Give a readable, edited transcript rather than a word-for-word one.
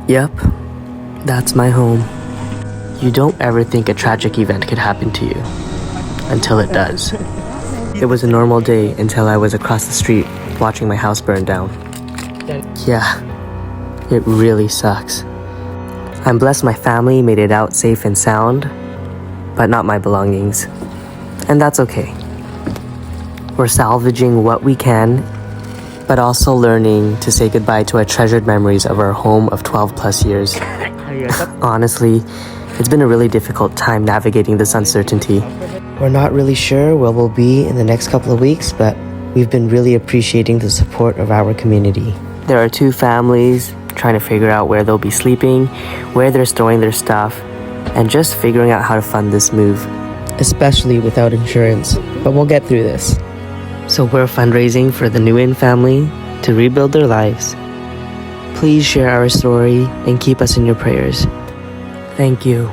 Yep, that's my home. You don't ever think a tragic event could happen to you, until it does. It was a normal day until I was across the street watching my house burn down. Yeah, it really sucks. I'm blessed my family made it out safe and sound, but not my belongings. And that's okay. We're salvaging what we can, but also learning to say goodbye to our treasured memories of our home of 12 plus years. Honestly, it's been a really difficult time navigating this uncertainty. We're not really sure where we'll be in the next couple of weeks, but we've been really appreciating the support of our community. There are 2 families trying to figure out where they'll be sleeping, where they're storing their stuff, and just figuring out how to fund this move. Especially without insurance, but we'll get through this. So we're fundraising for the Nguyen family to rebuild their lives. Please share our story and keep us in your prayers. Thank you.